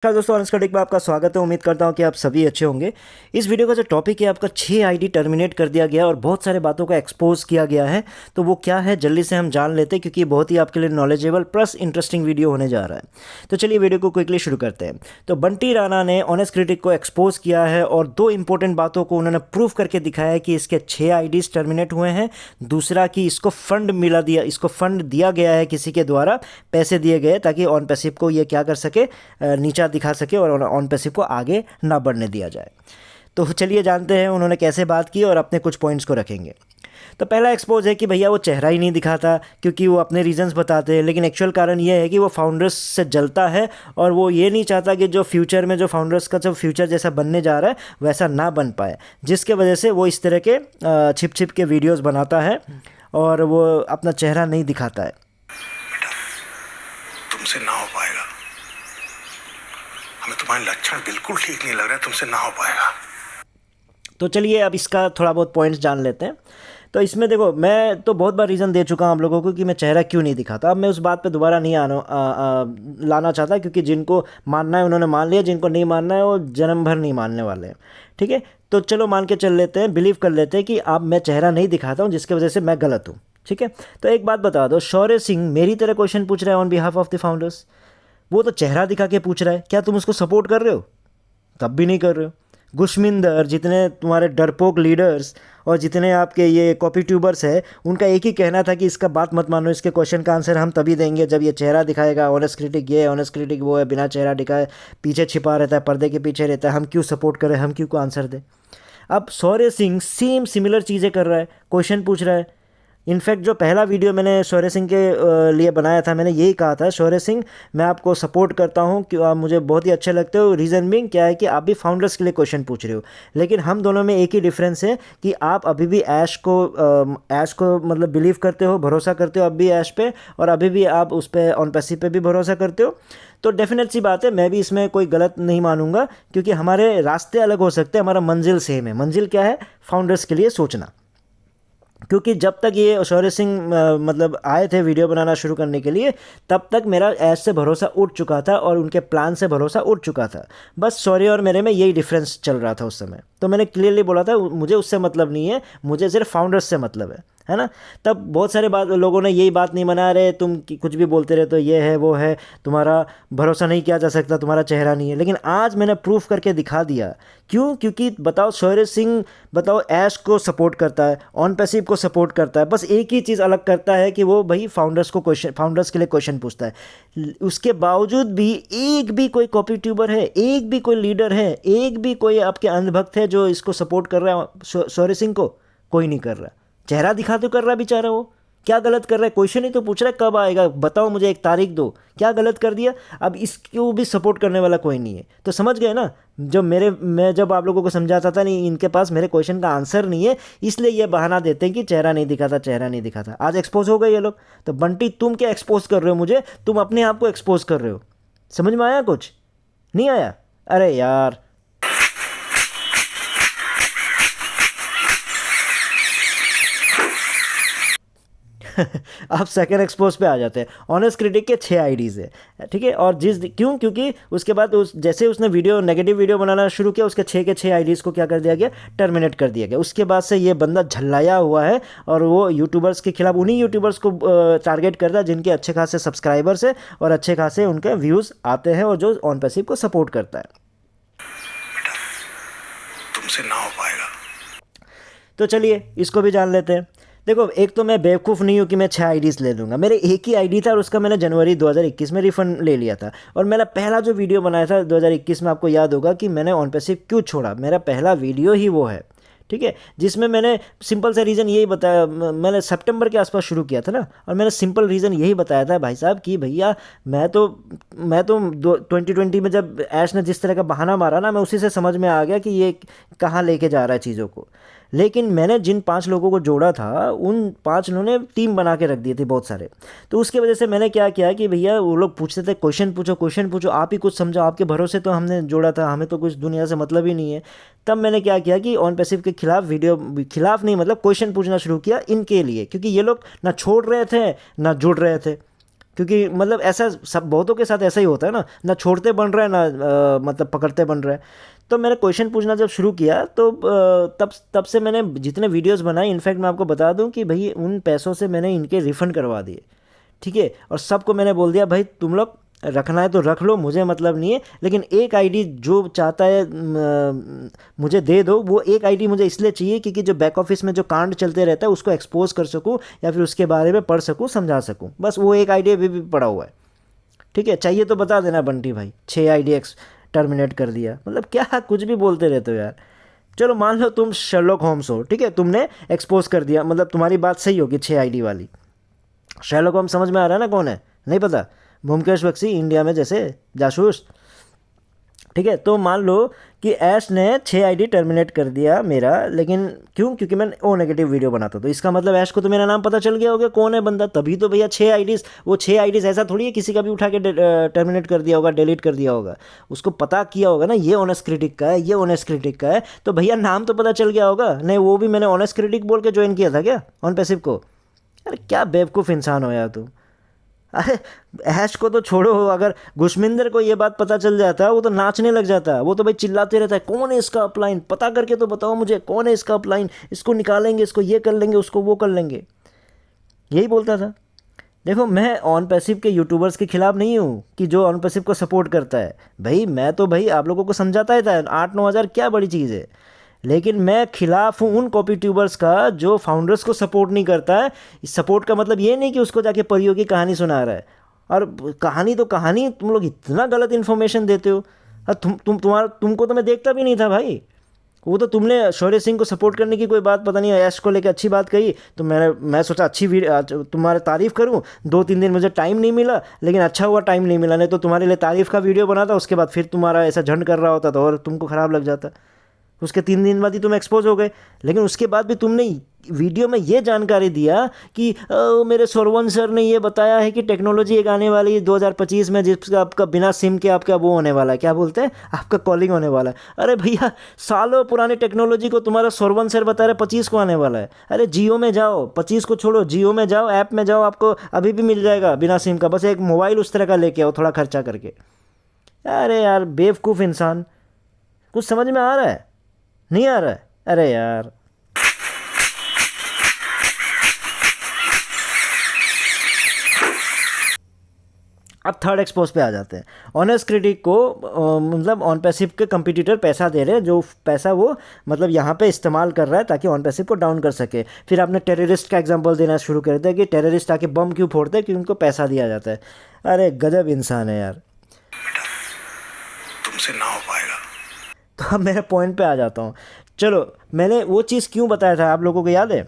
नमस्कार दोस्तों, अनस्कटिक में आपका स्वागत है। उम्मीद करता हूं कि आप सभी अच्छे होंगे। इस वीडियो का जो टॉपिक है आपका 6 आईडी टर्मिनेट कर दिया गया और बहुत सारे बातों का एक्सपोज किया गया है। तो वो क्या है जल्दी से हम जान लेते हैं, क्योंकि बहुत ही आपके लिए नॉलेजेबल प्लस इंटरेस्टिंग वीडियो होने जा रहा है। तो चलिए वीडियो को क्विकली शुरू करते हैं। तो बंटी राणा ने ऑनेस्ट क्रिटिक को एक्सपोज किया है और दो इंपॉर्टेंट बातों को उन्होंने प्रूव करके दिखाया है कि इसके 6 आईडीज टर्मिनेट हुए हैं। दूसरा कि इसको फंड दिया गया है, किसी के द्वारा पैसे दिए गए ताकि ऑन पैसिव को ये क्या कर सके, नीचा दिखा सके और ऑन पैसिव को आगे ना बढ़ने दिया जाए। तो चलिए जानते हैं उन्होंने कैसे बात की और अपने कुछ पॉइंट्स को रखेंगे। तो पहला एक्सपोज है कि भैया वो चेहरा ही नहीं दिखाता, क्योंकि वो अपने रीजंस बताते हैं, लेकिन एक्चुअल कारण ये है कि वो फाउंडर्स से जलता है और वो ये नहीं चाहता कि जो फ्यूचर में जो फाउंडर्स का जो फ्यूचर जैसा बनने जा रहा है वैसा ना बन पाए, जिसके वजह से वो इस तरह के छिप छिप के वीडियोज़ बनाता है और वो अपना चेहरा नहीं दिखाता है। तुमसे ना हो पाएगा, हमें तुम्हारे लक्षण बिल्कुल ठीक नहीं लग रहे, तुमसे ना हो पाएगा। तो चलिए अब इसका थोड़ा बहुत पॉइंट्स जान लेते हैं। तो इसमें देखो, मैं तो बहुत बार रीज़न दे चुका हूँ आप लोगों को कि मैं चेहरा क्यों नहीं दिखाता। अब मैं उस बात पे दोबारा नहीं लाना चाहता, क्योंकि जिनको मानना है उन्होंने मान लिया, जिनको नहीं मानना है वो जन्म भर नहीं मानने वाले हैं। ठीक है, तो चलो मान के चल लेते हैं, बिलीव कर लेते हैं कि अब मैं चेहरा नहीं दिखाता हूँ, जिसकी वजह से मैं गलत हूँ। ठीक है, तो एक बात बता दो, शौर्य सिंह मेरी तरह क्वेश्चन पूछ रहा है on behalf of the founders. वो तो चेहरा दिखा के पूछ रहा है, क्या तुम उसको सपोर्ट कर रहे हो? तब भी नहीं कर रहे हो। गुशमिंदर, जितने तुम्हारे डरपोक लीडर्स और जितने आपके ये कॉपी ट्यूबर्स हैं, उनका एक ही कहना था कि इसका बात मत मानो, इसके क्वेश्चन का आंसर हम तभी देंगे जब ये चेहरा दिखाएगा। ऑनेस्ट क्रिटिक ये है, ऑनेस्ट क्रिटिक वो है, बिना चेहरा दिखाए पीछे छिपा रहता है, पर्दे के पीछे रहता है, हम क्यों सपोर्ट करें, हम क्यों को आंसर दें। अब शौर्य सिंह सेम सिमिलर चीज़ें कर रहा है, क्वेश्चन पूछ रहा है। इनफैक्ट जो पहला वीडियो मैंने शौर्य सिंह के लिए बनाया था, मैंने यही कहा था, शौर्य सिंह मैं आपको सपोर्ट करता हूं कि आप मुझे बहुत ही अच्छे लगते हो। रीज़न बिंग क्या है कि आप भी फाउंडर्स के लिए क्वेश्चन पूछ रहे हो, लेकिन हम दोनों में एक ही डिफरेंस है कि आप अभी भी ऐश को मतलब बिलीव करते हो, भरोसा करते हो अब भी ऐश पे, और अभी भी आप उस पर ऑन पैसिव पे भी भरोसा करते हो। तो डेफिनेट सी बात है, मैं भी इसमें कोई गलत नहीं मानूंगा, क्योंकि हमारे रास्ते अलग हो सकते हैं, हमारा मंजिल सेम है। मंजिल क्या है? फाउंडर्स के लिए सोचना। क्योंकि जब तक ये शौर्य सिंह मतलब आए थे वीडियो बनाना शुरू करने के लिए, तब तक मेरा ऐश से भरोसा उठ चुका था और उनके प्लान से भरोसा उठ चुका था। बस शौर्य और मेरे में यही डिफरेंस चल रहा था उस समय। तो मैंने क्लियरली बोला था मुझे उससे मतलब नहीं है, मुझे सिर्फ फाउंडर्स से मतलब है ना। तब बहुत सारे लोगों ने यही बात नहीं मना रहे, तुम कुछ भी बोलते रहे तो ये है वो है, तुम्हारा भरोसा नहीं किया जा सकता, तुम्हारा चेहरा नहीं है। लेकिन आज मैंने प्रूफ करके दिखा दिया। क्यों? क्योंकि बताओ, शौर्य सिंह बताओ ऐश को सपोर्ट करता है, ऑन पैसिव को सपोर्ट करता है, बस एक ही चीज़ अलग करता है कि वो भाई फाउंडर्स के लिए क्वेश्चन पूछता है। उसके बावजूद भी एक भी कोई कॉपी ट्यूबर है, एक भी कोई लीडर है, एक भी कोई आपके अंधभक्त है जो इसको सपोर्ट कर रहा है शौर्य सिंह को? कोई नहीं कर रहा। चेहरा दिखा तो कर रहा बेचारा, वो क्या गलत कर रहा है? क्वेश्चन ही तो पूछ रहा है कब आएगा, बताओ मुझे, एक तारीख दो, क्या गलत कर दिया? अब इसको भी सपोर्ट करने वाला कोई नहीं है। तो समझ गए ना, मैं जब आप लोगों को समझाता था नहीं इनके पास मेरे क्वेश्चन का आंसर नहीं है, इसलिए ये बहाना देते हैं कि चेहरा नहीं दिखाता, चेहरा नहीं दिखाता। आज एक्सपोज हो गए ये लोग। तो बंटी, तुम क्या एक्सपोज कर रहे हो मुझे? तुम अपने आप को एक्सपोज कर रहे हो। समझ में आया? कुछ नहीं आया? अरे यार। आप सेकंड एक्सपोज पे आ जाते हैं। ऑनेस्ट क्रिटिक के 6 आईडीज़ है, ठीक है। और क्योंकि उसके बाद जैसे उसने नेगेटिव वीडियो बनाना शुरू किया, उसके 6 के 6 आईडीज़ को क्या कर दिया गया? टर्मिनेट कर दिया गया। उसके बाद से ये बंदा झल्लाया हुआ है और वो यूट्यूबर्स के खिलाफ, उन्हीं यूट्यूबर्स को टारगेट करता है जिनके अच्छे खासे सब्सक्राइबर्स है और अच्छे खासे उनके व्यूज़ आते हैं और जो ऑन पैसिव को सपोर्ट करता है। तुमसे ना हो पाएगा। तो चलिए इसको भी जान लेते हैं। देखो, एक तो मैं बेवकूफ़ नहीं हूँ कि मैं 6 आईडीज़ ले लूँगा। मेरे एक ही आईडी था और उसका मैंने जनवरी 2021 में रिफ़ंड ले लिया था। और मेरा पहला जो वीडियो बनाया था 2021 में, आपको याद होगा कि मैंने ऑन पैसिव क्यों छोड़ा, मेरा पहला वीडियो ही वो है, ठीक है। जिसमें मैंने सिंपल सा रीज़न यही बताया, मैंने सितंबर के आसपास शुरू किया था ना, और मैंने सिंपल रीज़न यही बताया था भाई साहब कि भैया मैं तो 2020 में जब ऐश ने जिस तरह का बहाना मारा ना, मैं उसी से समझ में आ गया कि ये कहाँ लेके जा रहा है चीज़ों को। लेकिन मैंने जिन 5 लोगों को जोड़ा था, उन 5 ने टीम बना के रख दिए थे बहुत सारे। तो उसकी वजह से मैंने क्या किया कि भैया वो लोग पूछते थे क्वेश्चन पूछो, आप ही कुछ समझो, आपके भरोसे तो हमने जोड़ा था, हमें तो कुछ दुनिया से मतलब ही नहीं है। तब मैंने क्या किया कि ऑन पैसिव के खिलाफ नहीं, मतलब क्वेश्चन पूछना शुरू किया इनके लिए, क्योंकि ये लोग ना छोड़ रहे थे ना जुड़ रहे थे। क्योंकि मतलब ऐसा सब बहुतों के साथ ऐसा ही होता है ना छोड़ते बन रहा है ना मतलब पकड़ते बन रहा है। तो मैंने क्वेश्चन पूछना जब शुरू किया तो तब तब से मैंने जितने वीडियोस बनाए, इनफैक्ट मैं आपको बता दूं कि भाई उन पैसों से मैंने इनके रिफ़ंड करवा दिए, ठीक है। और सबको मैंने बोल दिया भाई तुम लोग रखना है तो रख लो, मुझे मतलब नहीं है, लेकिन एक आईडी जो चाहता है मुझे दे दो। वो एक आईडी मुझे इसलिए चाहिए क्योंकि जो बैक ऑफिस में जो कांड चलते रहता है उसको एक्सपोज कर सकूं या फिर उसके बारे में पढ़ सकूं, समझा सकूं। बस वो एक आईडी अभी भी पड़ा हुआ है, ठीक है। चाहिए तो बता देना बंटी भाई, 6 आईडी टर्मिनेट कर दिया, मतलब क्या कुछ भी बोलते रहते हो यार। चलो मान लो तुम शर्लॉक होम्स हो, ठीक है, तुमने एक्सपोज कर दिया, मतलब तुम्हारी बात सही होगी 6 आईडी वाली। शर्लॉक होम्स समझ में आ रहा है ना कौन है? नहीं पता? ब्योमकेश बख्शी, इंडिया में जैसे जासूस, ठीक है। तो मान लो कि ऐश ने 6 आईडी टर्मिनेट कर दिया मेरा, लेकिन क्यों? क्योंकि मैं ओ नेगेटिव वीडियो बनाता, तो इसका मतलब ऐश को तो मेरा नाम पता चल गया होगा कौन है बंदा, तभी तो भैया 6 आईडीज़। वो 6 आईडीज़ ऐसा थोड़ी है किसी का भी उठा के टर्मिनेट कर दिया होगा, डिलीट कर दिया होगा। उसको पता किया होगा ना ये ऑनेस्ट क्रिटिक का है, ये ऑनेस्ट क्रिटिक का है, तो भैया नाम तो पता चल गया होगा। नहीं वो भी मैंने ऑनेस्ट क्रिटिक बोल के ज्वाइन किया था क्या ऑन पैसिव को? अरे क्या बेवकूफ़ इंसान हो यार तू। अरे ऐश को तो छोड़ो, अगर गुशमिंदर को ये बात पता चल जाता वो तो नाचने लग जाता। वो तो भाई चिल्लाते रहता है कौन है इसका अपलाइन, पता करके तो बताओ मुझे कौन है इसका अपलाइन, इसको निकालेंगे, इसको ये कर लेंगे, उसको वो कर लेंगे, यही बोलता था। देखो मैं ऑन पैसिव के यूट्यूबर्स के खिलाफ नहीं हूँ कि जो ऑन पैसिव को सपोर्ट करता है। भाई मैं तो भाई आप लोगों को समझाता ही था, 8-9 हज़ार क्या बड़ी चीज़ है। लेकिन मैं खिलाफ हूँ उन कॉपी ट्यूबर्स का जो फाउंडर्स को सपोर्ट नहीं करता है। सपोर्ट का मतलब ये नहीं कि उसको जाके परियों की कहानी सुना रहा है। और कहानी तो कहानी, तुम लोग इतना गलत इन्फॉर्मेशन देते हो। और तुमको तो मैं देखता भी नहीं था भाई। वो तो तुमने शौर्य सिंह को सपोर्ट करने की कोई बात पता नहीं ऐश को लेकर अच्छी बात कही, तो मैं सोचा अच्छी वीडियो तुम्हारी तारीफ़ करूं। 2-3 दिन मुझे टाइम नहीं मिला, लेकिन अच्छा हुआ टाइम नहीं मिला, नहीं तो तुम्हारे लिए तारीफ़ का वीडियो बनाता, उसके बाद फिर तुम्हारा ऐसा झंड कर रहा होता था और तुमको ख़राब लग जाता। उसके 3 दिन बाद ही तुम एक्सपोज हो गए। लेकिन उसके बाद भी तुमने वीडियो में ये जानकारी दिया कि मेरे सोरवन सर ने ये बताया है कि टेक्नोलॉजी एक आने वाली है 2025 में, जिसका आपका बिना सिम के आपका वो होने वाला है, क्या बोलते हैं, आपका कॉलिंग होने वाला है। अरे भैया सालों पुरानी टेक्नोलॉजी को तुम्हारा सोरवन सर बता रहे 25 को आने वाला है। अरे जियो में जाओ, 25 को छोड़ो, जियो में जाओ, ऐप में जाओ, आपको अभी भी मिल जाएगा बिना सिम का। बस एक मोबाइल उस तरह का लेके आओ थोड़ा खर्चा करके। अरे यार बेवकूफ़ इंसान, कुछ समझ में आ रहा है? नहीं आ रहा है? अरे यार अब थर्ड एक्सपोज पे आ जाते हैं। ऑनेस्ट क्रिटिक को मतलब ऑन पैसिव के कंपटीटर पैसा दे रहे हैं, जो पैसा वो मतलब यहाँ पे इस्तेमाल कर रहा है ताकि ऑन पैसिव को डाउन कर सके। फिर आपने टेररिस्ट का एग्जांपल देना शुरू कर दिया कि टेररिस्ट आके बम क्यों फोड़ते हैं, कि उनको पैसा दिया जाता है। अरे गजब इंसान है यार। तुमसे ना हो पाएगा। तो अब मेरे पॉइंट पे आ जाता हूँ। चलो मैंने वो चीज़ क्यों बताया था आप लोगों को याद है?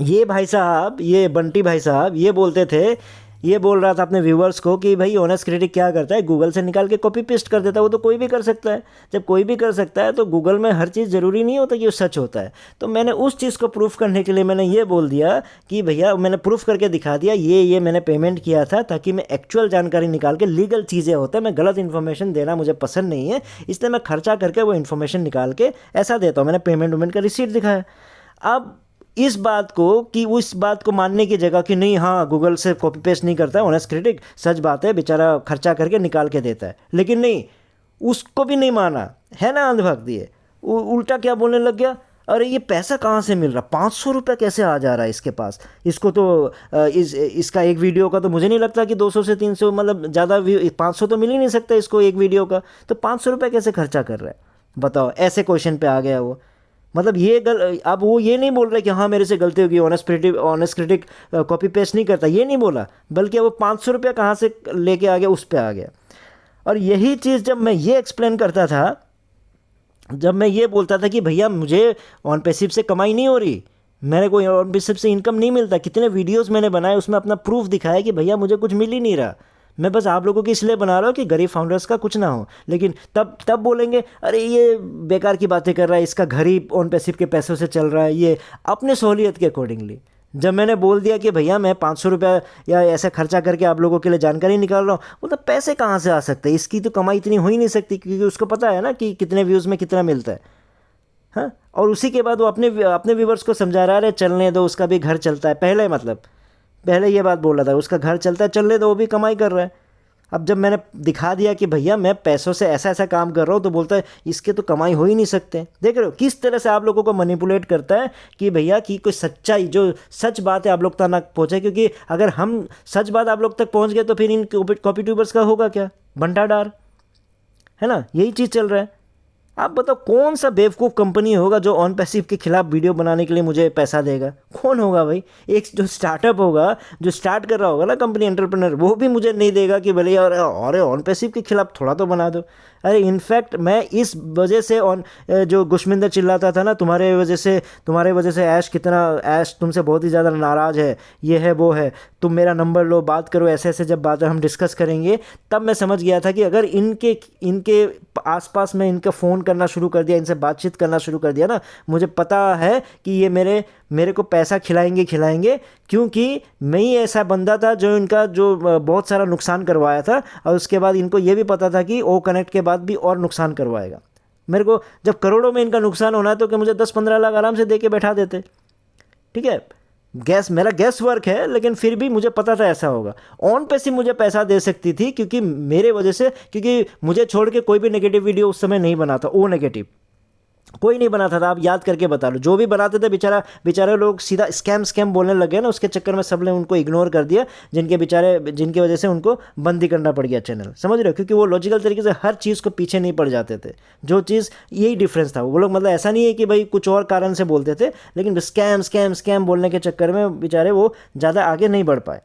ये भाई साहब, ये बंटी भाई साहब ये बोलते थे, ये बोल रहा था अपने व्यूवर्स को कि भाई ऑनेस्ट क्रिटिक क्या करता है, गूगल से निकाल के कॉपी पेस्ट कर देता है। वो तो कोई भी कर सकता है। जब कोई भी कर सकता है तो गूगल में हर चीज़ ज़रूरी नहीं होता कि वो सच होता है। तो मैंने उस चीज़ को प्रूफ करने के लिए मैंने ये बोल दिया कि भैया मैंने प्रूफ करके दिखा दिया, ये मैंने पेमेंट किया था ताकि मैं एक्चुअल जानकारी निकाल के, लीगल चीज़ें होता है, मैं गलत इन्फॉर्मेशन देना मुझे पसंद नहीं है, इसलिए मैं खर्चा करके वो इन्फॉर्मेशन निकाल के ऐसा देता हूँ। मैंने पेमेंट वेमेंट का रिसीट दिखाया। अब इस बात को कि उस बात को मानने की जगह कि नहीं हाँ गूगल से कॉपी पेस्ट नहीं करता है ऑनेस्ट क्रिटिक, सच बात है, बेचारा खर्चा करके निकाल के देता है, लेकिन नहीं, उसको भी नहीं माना है ना, अंधभक्ति है। उल्टा क्या बोलने लग गया, अरे ये पैसा कहाँ से मिल रहा, 500 रुपये कैसे आ जा रहा है इसके पास, इसको तो इसका एक वीडियो का तो मुझे नहीं लगता कि 200 से 300 मतलब ज़्यादा 500 तो मिल ही नहीं सकता इसको एक वीडियो का, तो 500 रुपये कैसे खर्चा कर रहा है बताओ। ऐसे क्वेश्चन पे आ गया वो। मतलब ये अब वो ये नहीं बोल रहे कि हाँ मेरे से गलती होगी, ऑनेस्ट क्रिटिक कॉपी पेस्ट नहीं करता, ये नहीं बोला, बल्कि वो 500 रुपये कहाँ से लेके आ गया उस पे आ गया। और यही चीज़ जब मैं ये एक्सप्लेन करता था, जब मैं ये बोलता था कि भैया मुझे ऑन पैसिव से कमाई नहीं हो रही, मेरे को ऑन पैसिव से इनकम नहीं मिलता, कितने वीडियोस मैंने बनाए उसमें अपना प्रूफ दिखाया कि भैया मुझे कुछ मिल ही नहीं रहा, मैं बस आप लोगों की इसलिए बना रहा हूँ कि गरीब फाउंडर्स का कुछ ना हो। लेकिन तब बोलेंगे अरे ये बेकार की बातें कर रहा है, इसका घर ही ऑन पैसिव के पैसों से चल रहा है, ये अपने सहूलियत के अकॉर्डिंगली। जब मैंने बोल दिया कि भैया मैं 500 रुपया या ऐसा खर्चा करके आप लोगों के लिए जानकारी निकाल रहा हूँ, मतलब पैसे कहाँ से आ सकते हैं, इसकी तो कमाई इतनी हो ही नहीं सकती, क्योंकि उसको पता है ना कि कितने व्यूज़ में कितना मिलता है। हाँ, और उसी के बाद वो अपने व्यूवर्स को समझा रहा है चलने दो, उसका भी घर चलता है, पहले मतलब पहले ये बात बोल रहा था, उसका घर चलता है, चलने दो, वो भी कमाई कर रहा है। अब जब मैंने दिखा दिया कि भैया मैं पैसों से ऐसा ऐसा काम कर रहा हूँ, तो बोलता है इसके तो कमाई हो ही नहीं सकते। देख रहे हो किस तरह से आप लोगों को मैनिपुलेट करता है कि भैया कि कोई सच्चाई जो सच बात है आप लोग तक ना पहुँचे, क्योंकि अगर हम सच बात आप लोग तक पहुँच गए तो फिर इन कॉपी ट्यूबर्स का होगा क्या, भंटाडार, है ना, यही चीज़ चल रहा है। आप बताओ कौन सा बेवकूफ़ कंपनी होगा जो ऑन पैसिव के खिलाफ वीडियो बनाने के लिए मुझे पैसा देगा, कौन होगा भाई। एक जो स्टार्टअप होगा, जो स्टार्ट कर रहा होगा ना कंपनी, एंटरप्रेनर, वो भी मुझे नहीं देगा कि भले यार अरे ऑन पैसिव के खिलाफ थोड़ा तो बना दो। अरे इनफैक्ट मैं इस वजह से जो गुशमिंदर चिल्लाता था ना, तुम्हारे वजह से ऐश तुमसे बहुत ही ज़्यादा नाराज़ है, ये है वो है, तुम मेरा नंबर लो, बात करो, ऐसे ऐसे जब बात हम डिस्कस करेंगे, तब मैं समझ गया था कि अगर इनके आसपास में इनका फ़ोन करना शुरू कर दिया, इनसे बातचीत करना शुरू कर दिया ना, मुझे पता है कि ये मेरे को पैसा खिलाएंगे, क्योंकि मैं ही ऐसा बंदा था जो इनका जो बहुत सारा नुकसान करवाया था, और उसके बाद इनको ये भी पता था कि ओ कनेक्ट के बाद भी और नुकसान करवाएगा। मेरे को जब करोड़ों में इनका नुकसान होना है तो कि मुझे 10-15 लाख आराम से दे के बैठा देते, ठीक है। मेरा गैस वर्क है, लेकिन फिर भी मुझे पता था ऐसा होगा। ऑन पैसिव मुझे पैसा दे सकती थी क्योंकि मेरे वजह से, क्योंकि मुझे छोड़ के कोई भी नेगेटिव वीडियो उस समय नहीं बनाता, ओ नेगेटिव कोई नहीं बनाता था। आप याद करके बता लो, जो भी बनाते थे बेचारे लोग सीधा स्कैम बोलने लगे ना, उसके चक्कर में सब ने उनको इग्नोर कर दिया, जिनकी वजह से उनको बंद ही करना पड़ गया चैनल, समझ रहे हो, क्योंकि वो लॉजिकल तरीके से हर चीज़ को पीछे नहीं पड़ जाते थे। जो चीज़ यही डिफरेंस था, वो लोग मतलब ऐसा नहीं है कि भाई कुछ और कारण से बोलते थे, लेकिन स्कैम बोलने के चक्कर में बेचारे वो ज़्यादा आगे नहीं बढ़ पाए,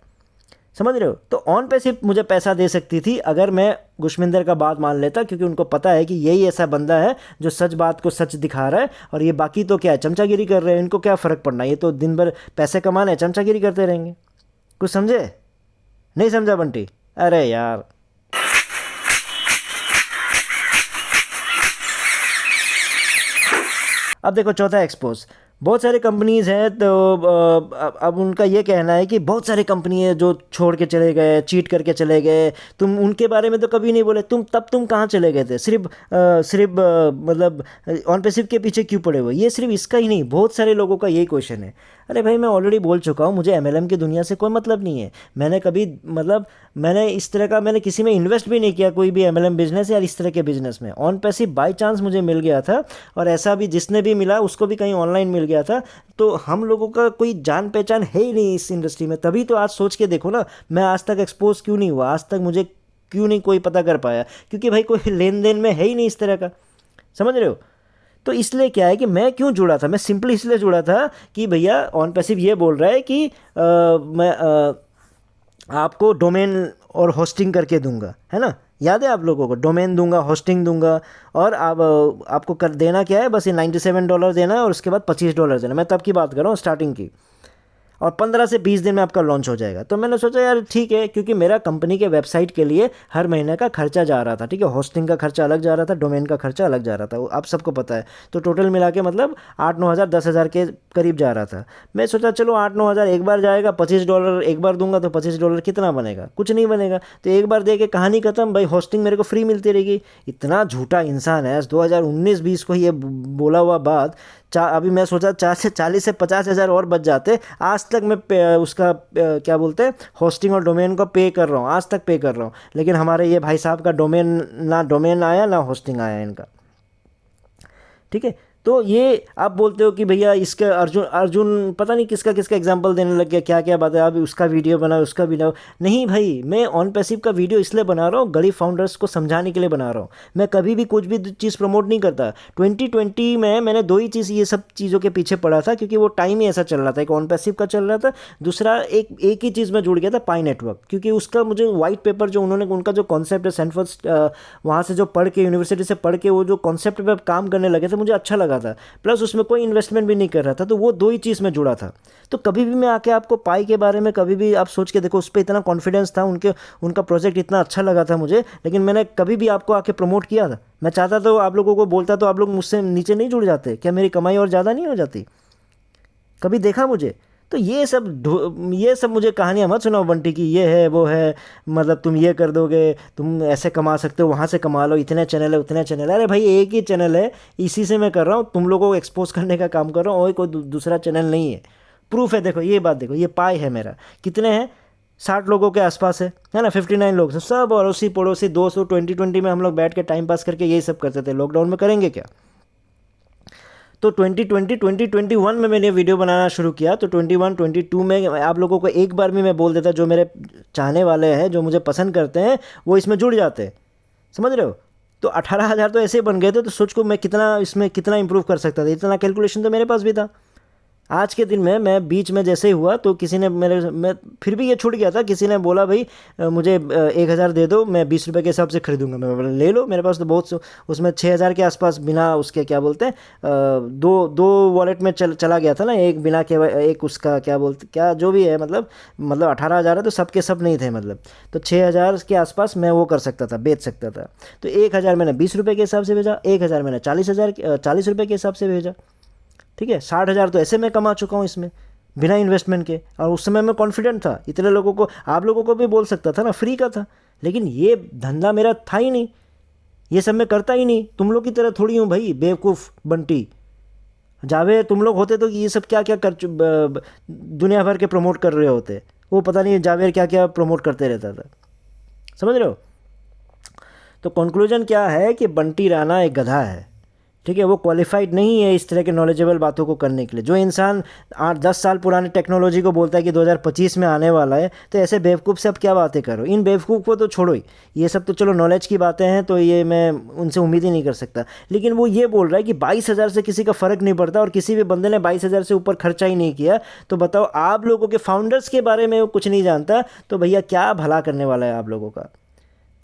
समझ रहे हो। तो ऑन पैसिव मुझे पैसा दे सकती थी अगर मैं गुशमिंदर का बात मान लेता, क्योंकि उनको पता है कि यही ऐसा बंदा है जो सच बात को सच दिखा रहा है, और ये बाकी तो क्या है, चमचागिरी कर रहे हैं, इनको क्या फ़र्क पड़ना, ये तो दिन भर पैसे कमाने, चमचागिरी करते रहेंगे। कुछ समझे? नहीं समझा बंटी? अरे यार, अब देखो चौथा एक्सपोज। बहुत सारे कंपनीज़ हैं, तो अब उनका ये कहना है कि बहुत सारी कंपनी है जो छोड़ के चले गए, चीट करके चले गए, तुम उनके बारे में तो कभी नहीं बोले, तुम कहाँ चले गए थे, सिर्फ मतलब ऑन पैसिव के पीछे क्यों पड़े हुए। ये सिर्फ इसका ही नहीं, बहुत सारे लोगों का यही क्वेश्चन है। अरे भाई मैं ऑलरेडी बोल चुका हूँ, मुझे एमएलएम की दुनिया से कोई मतलब नहीं है। मैंने कभी मैंने किसी में इन्वेस्ट भी नहीं किया, कोई भी एमएलएम बिजनेस या इस तरह के बिजनेस में। ऑन पैसिव बाई चांस मुझे मिल गया था, और ऐसा भी जिसने भी मिला उसको भी कहीं ऑनलाइन मिल गया था। तो हम लोगों का कोई जान पहचान है ही नहीं इस इंडस्ट्री में। तभी तो आज सोच के देखो ना, मैं आज तक एक्सपोज क्यों नहीं हुआ, आज तक मुझे क्यों नहीं कोई पता कर पाया, क्योंकि भाई कोई लेन देन में है ही नहीं इस तरह का, समझ रहे हो। तो इसलिए क्या है कि मैं क्यों जुड़ा था, मैं सिंपली इसलिए जुड़ा था कि भैया ऑन पैसिव ये बोल रहा है कि मैं आपको डोमेन और होस्टिंग करके दूंगा, है ना, याद है आप लोगों को, डोमेन दूंगा, होस्टिंग दूंगा, और आपको कर देना क्या है, बस ये $97 देना है, और उसके बाद $25 देना। मैं तब की बात कर रहा हूँ, स्टार्टिंग की, और 15 से 20 दिन में आपका लॉन्च हो जाएगा। तो मैंने सोचा यार ठीक है, क्योंकि मेरा कंपनी के वेबसाइट के लिए हर महीने का खर्चा जा रहा था, ठीक है, होस्टिंग का खर्चा अलग जा रहा था, डोमेन का खर्चा अलग जा रहा था, वो आप सबको पता है। तो टोटल मिला के मतलब 8-9 हज़ार 10 हज़ार के करीब जा रहा था। मैं सोचा चलो 8-9 हज़ार एक बार जाएगा, $25 एक बार दूंगा, तो $25 कितना बनेगा, कुछ नहीं बनेगा। तो एक बार दे के कहानी खत्म, भाई होस्टिंग मेरे को फ्री मिलती रहेगी। इतना झूठा इंसान है, 2019-20 को ये बोला हुआ बात, अभी मैं सोचा 40 से 50 हज़ार और बच जाते। आज तक मैं उसका क्या बोलते हैं, होस्टिंग और डोमेन को पे कर रहा हूँ, आज तक पे कर रहा हूँ, लेकिन हमारे ये भाई साहब का डोमेन आया ना होस्टिंग आया इनका, ठीक है। तो ये आप बोलते हो कि भैया इसका अर्जुन पता नहीं किसका एग्जांपल देने लग गया, क्या क्या बात है, अब उसका वीडियो बनाओ, उसका वीडियो। नहीं भाई, मैं ऑन पैसिव का वीडियो इसलिए बना रहा हूँ, गरीब फाउंडर्स को समझाने के लिए बना रहा हूँ। मैं कभी भी कुछ भी चीज़ प्रमोट नहीं करता। 2020 में मैंने 2 ही चीज़, ये सब चीज़ों के पीछे पड़ा था, क्योंकि वो टाइम ही ऐसा चल रहा था। एक ऑन पैसिव का चल रहा था, दूसरा एक ही चीज़ में जुड़ गया था, पाई नेटवर्क, क्योंकि उसका मुझे वाइट पेपर जो उनका जो कॉन्सेप्ट है सैनफोर्ड, वहाँ से जो पढ़ के, यूनिवर्सिटी से पढ़ के वो जो कॉन्सेप्ट पर काम करने लगे थे, मुझे अच्छा लगा था। प्लस उसमें कोई इन्वेस्टमेंट भी नहीं कर रहा था, तो वो 2 ही चीज़ में जुड़ा था। तो कभी भी मैं आके आपको पाई के बारे में कभी भी आप सोच के देखो, उस पर इतना कॉन्फिडेंस था, उनका प्रोजेक्ट इतना अच्छा लगा था मुझे, लेकिन मैंने कभी भी आपको आके प्रमोट किया था। मैं चाहता तो आप लोगों को बोलता, तो आप लोग मुझसे नीचे नहीं जुड़ जाते क्या, मेरी कमाई और ज़्यादा नहीं हो जाती? कभी देखा मुझे? तो ये सब मुझे कहानियाँ मत सुनाओ बंटी की, ये है वो है, मतलब तुम ये कर दोगे, तुम ऐसे कमा सकते हो, वहाँ से कमा लो, इतने चैनल है उतने चैनल है। अरे भाई एक ही चैनल है, इसी से मैं कर रहा हूँ, तुम लोगों को एक्सपोज करने का काम कर रहा हूँ, और कोई दूसरा चैनल नहीं है। प्रूफ है, देखो ये बात, देखो ये पाई है मेरा, कितने हैं, 60 लोगों के आसपास है ना, 59 लोग सब अड़ोसी पड़ोसी 200, 2020 में हम लोग बैठ के टाइम पास करके यही सब करते थे, लॉकडाउन में करेंगे क्या। तो 2021 में मैंने वीडियो बनाना शुरू किया, तो 22 में आप लोगों को एक बार भी मैं बोल देता, जो मेरे चाहने वाले हैं, जो मुझे पसंद करते हैं, वो इसमें जुड़ जाते हैं, समझ रहे हो। तो 18,000 तो ऐसे बन गए थे, तो सोच को मैं कितना इसमें कितना इंप्रूव कर सकता था, इतना कैलकुलेशन तो मेरे पास भी था। आज के दिन में मैं बीच में जैसे ही हुआ तो किसी ने मैं फिर भी ये छूट गया था, किसी ने बोला भाई मुझे 1,000 दे दो, मैं 20 रुपये के हिसाब से खरीदूंगा। मैं बोला ले लो, मेरे पास तो बहुत उसमें 6,000 के आसपास बिना उसके क्या बोलते हैं, दो वॉलेट में चला गया था ना, एक बिना के, एक उसका क्या बोलते क्या जो भी है, मतलब 18,000 है तो सबके सब नहीं थे, मतलब तो 6,000 के आसपास मैं वो कर सकता था, बेच सकता था। तो 1,000 मैंने 20 रुपये के हिसाब से भेजा, 1,000 मैंने 40 रुपये के हिसाब से भेजा, ठीक है। 60,000 तो ऐसे मैं कमा चुका हूँ इसमें, बिना इन्वेस्टमेंट के। और उस समय मैं कॉन्फिडेंट था, इतने लोगों को, आप लोगों को भी बोल सकता था ना, फ्री का था। लेकिन ये धंधा मेरा था ही नहीं, ये सब मैं करता ही नहीं। तुम लोग की तरह थोड़ी हूँ भाई बेवकूफ़ बंटी। जावे तुम लोग होते तो ये सब क्या क्या दुनिया भर के प्रमोट कर रहे होते, वो पता नहीं जावेर क्या क्या प्रमोट करते रहता था, समझ रहे हो। तो कंक्लूजन क्या है कि बंटी राणा एक गधा है, ठीक है। वो क्वालिफाइड नहीं है इस तरह के नॉलेजेबल बातों को करने के लिए। जो इंसान 8-10 साल पुरानी टेक्नोलॉजी को बोलता है कि 2025 में आने वाला है, तो ऐसे बेवकूफ़ से अब क्या बातें करो। इन बेवकूफ़ को तो छोड़ो ही, ये सब तो चलो नॉलेज की बातें हैं, तो ये मैं उनसे उम्मीद ही नहीं कर सकता। लेकिन वो ये बोल रहा है कि 22,000 से किसी का फ़र्क नहीं पड़ता, और किसी भी बंदे ने 22,000 से ऊपर खर्चा ही नहीं किया, तो बताओ आप लोगों के फाउंडर्स के बारे में वो कुछ नहीं जानता, तो भैया क्या भला करने वाला है आप लोगों का,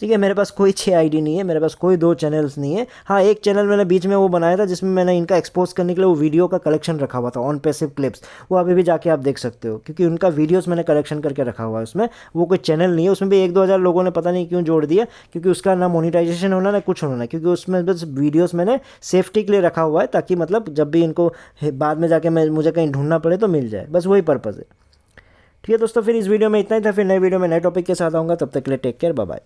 ठीक है। मेरे पास कोई 6 आईडी नहीं है, मेरे पास कोई 2 चैनल्स नहीं है। हाँ, एक चैनल मैंने बीच में वो बनाया था जिसमें मैंने इनका एक्सपोज करने के लिए वो वीडियो का कलेक्शन रखा हुआ था, ऑन पैसिव क्लिप्स। वो अभी भी जाके आप देख सकते हो, क्योंकि उनका वीडियोस मैंने कलेक्शन करके रखा हुआ है उसमें। वो कोई चैनल नहीं है, उसमें भी 1-2 हज़ार लोगों ने पता नहीं क्यों जोड़ दिया, क्योंकि उसका ना मोनिटाइजेशन होना ना कुछ होना, क्योंकि उसमें बस वीडियोज़ मैंने सेफ्टी के लिए रखा हुआ है, ताकि मतलब जब भी इनको बाद में जाके मुझे कहीं ढूंढना पड़े तो मिल जाए, बस वही पर्पज़ है। ठीक है दोस्तों, फिर इस वीडियो में इतना ही था। फिर नए वीडियो में नए टॉपिक के साथ आऊँगा, तब तक के लिए टेक केयर, बाय बाय।